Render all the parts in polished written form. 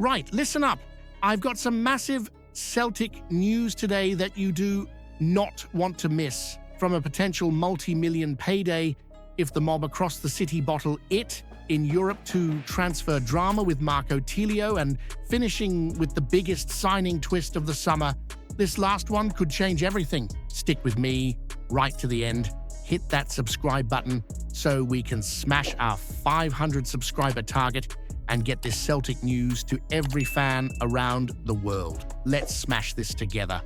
Right, listen up. I've got some massive Celtic news today that you do not want to miss. From a potential multi-million payday if the mob across the city bottle it in Europe, to transfer drama with Marco Tilio, and finishing with the biggest signing twist of the summer. This last one could change everything. Stick with me right to the end. Hit that subscribe button so we can smash our 500 subscriber target and get this Celtic news to every fan around the world. Let's smash this together.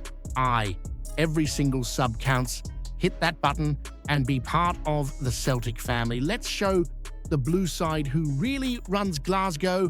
Every single sub counts. Hit that button and be part of the Celtic family. Let's show the blue side who really runs Glasgow.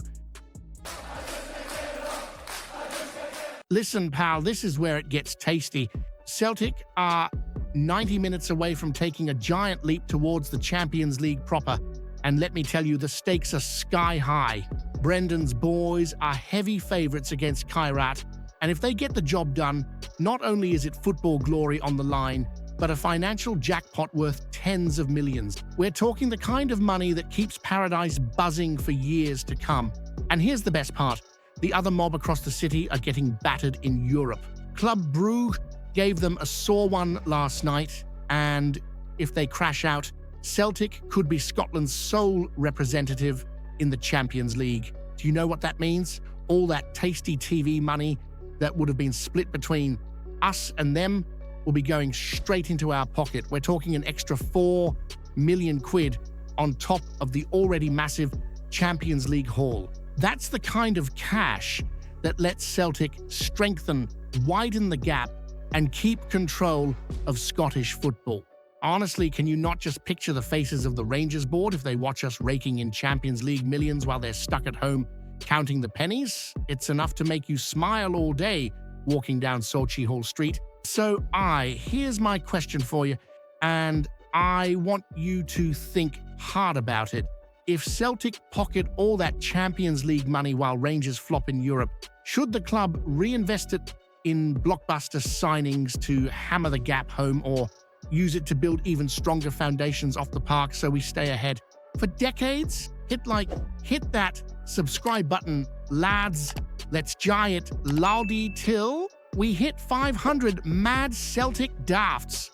Listen, pal, this is where it gets tasty. Celtic are 90 minutes away from taking a giant leap towards the Champions League proper. And let me tell you, the stakes are sky high. Brendan's boys are heavy favourites against Kairat, and if they get the job done, not only is it football glory on the line, but a financial jackpot worth tens of millions. We're talking the kind of money that keeps Paradise buzzing for years to come. And here's the best part. The other mob across the city are getting battered in Europe. Club Brugge gave them a sore one last night, and if they crash out, Celtic could be Scotland's sole representative in the Champions League. Do you know what that means? All that tasty TV money that would have been split between us and them will be going straight into our pocket. We're talking an extra 4 million quid on top of the already massive Champions League haul. That's the kind of cash that lets Celtic strengthen, widen the gap, and keep control of Scottish football. Honestly, can you not just picture the faces of the Rangers board if they watch us raking in Champions League millions while they're stuck at home counting the pennies? It's enough to make you smile all day walking down Sochi Hall Street. So here's my question for you, and I want you to think hard about it. If Celtic pocket all that Champions League money while Rangers flop in Europe, should the club reinvest it in blockbuster signings to hammer the gap home, or use it to build even stronger foundations off the park so we stay ahead for decades? Hit that subscribe button, lads. Let's jai it loudy till we hit 500 mad Celtic dafts.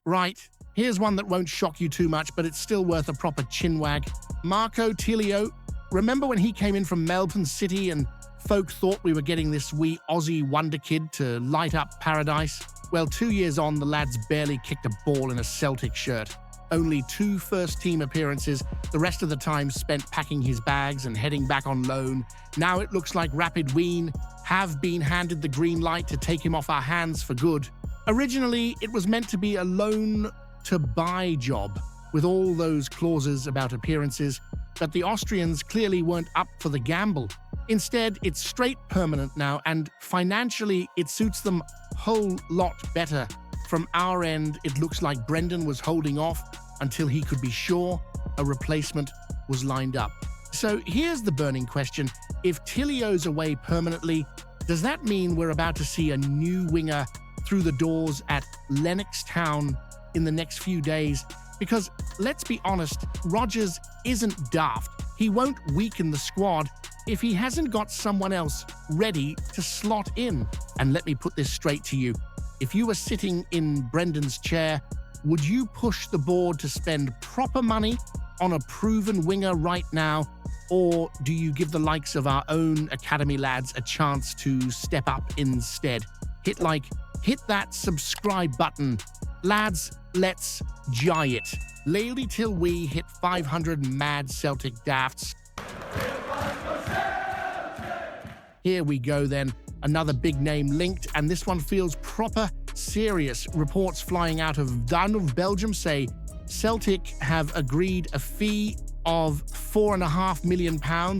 Right, here's one that won't shock you too much, but it's still worth a proper chinwag. Marco Tilio. Remember when he came in from Melbourne City and folk thought we were getting this wee Aussie wonder kid to light up Paradise? Well, 2 years on, the lad's barely kicked a ball in a Celtic shirt. Only 2 first-team appearances, the rest of the time spent packing his bags and heading back on loan. Now it looks like Rapid Wien have been handed the green light to take him off our hands for good. Originally, it was meant to be a loan-to-buy job, with all those clauses about appearances, but the Austrians clearly weren't up for the gamble. Instead, it's straight permanent now, and financially, it suits them a whole lot better. From our end, it looks like Brendan was holding off until he could be sure a replacement was lined up. So here's the burning question. If Tilio's away permanently, does that mean we're about to see a new winger through the doors at Lennox Town in the next few days? Because let's be honest, Rodgers isn't daft. He won't weaken the squad if he hasn't got someone else ready to slot in. And let me put this straight to you. If you were sitting in Brendan's chair, would you push the board to spend proper money on a proven winger right now? Or do you give the likes of our own academy lads a chance to step up instead? Hit that subscribe button. Lads, let's jai it. Lately till we hit 500 mad Celtic dafts. Here we go then. Another big name linked, and this one feels proper serious. Reports flying out of Belgium say Celtic have agreed a fee of £4.5 million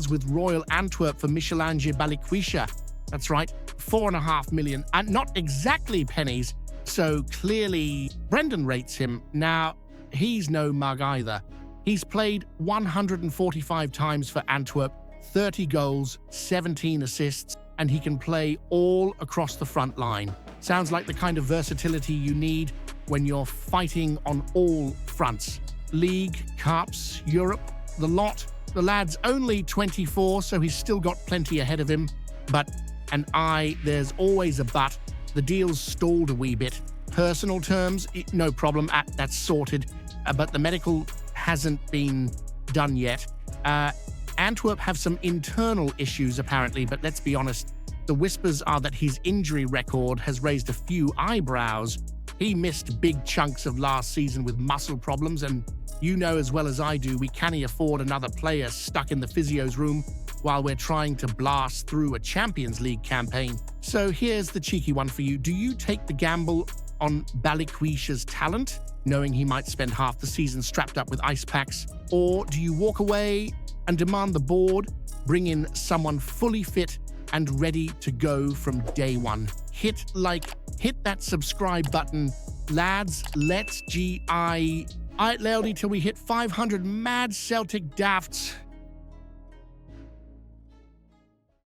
with Royal Antwerp for Michel-Ange Balikwisha. That's right, 4.5 million, and not exactly pennies. So clearly, Brendan rates him. Now, he's no mug either. He's played 145 times for Antwerp, 30 goals, 17 assists, and he can play all across the front line. Sounds like the kind of versatility you need when you're fighting on all fronts. League, Cups, Europe, the lot. The lad's only 24, so he's still got plenty ahead of him. But, there's always a but. The deal's stalled a wee bit. Personal terms, no problem, that's sorted. But the medical hasn't been done yet. Antwerp have some internal issues, apparently, but let's be honest, the whispers are that his injury record has raised a few eyebrows. He missed big chunks of last season with muscle problems, and you know as well as I do, we can't afford another player stuck in the physio's room while we're trying to blast through a Champions League campaign. So here's the cheeky one for you. Do you take the gamble on Balikwisha's talent, knowing he might spend half the season strapped up with ice packs? Or do you walk away and demand the board bring in someone fully fit and ready to go from day one? Hit that subscribe button. Lads, let's GI. Alright, Loudy, till we hit 500 mad Celtic dafts.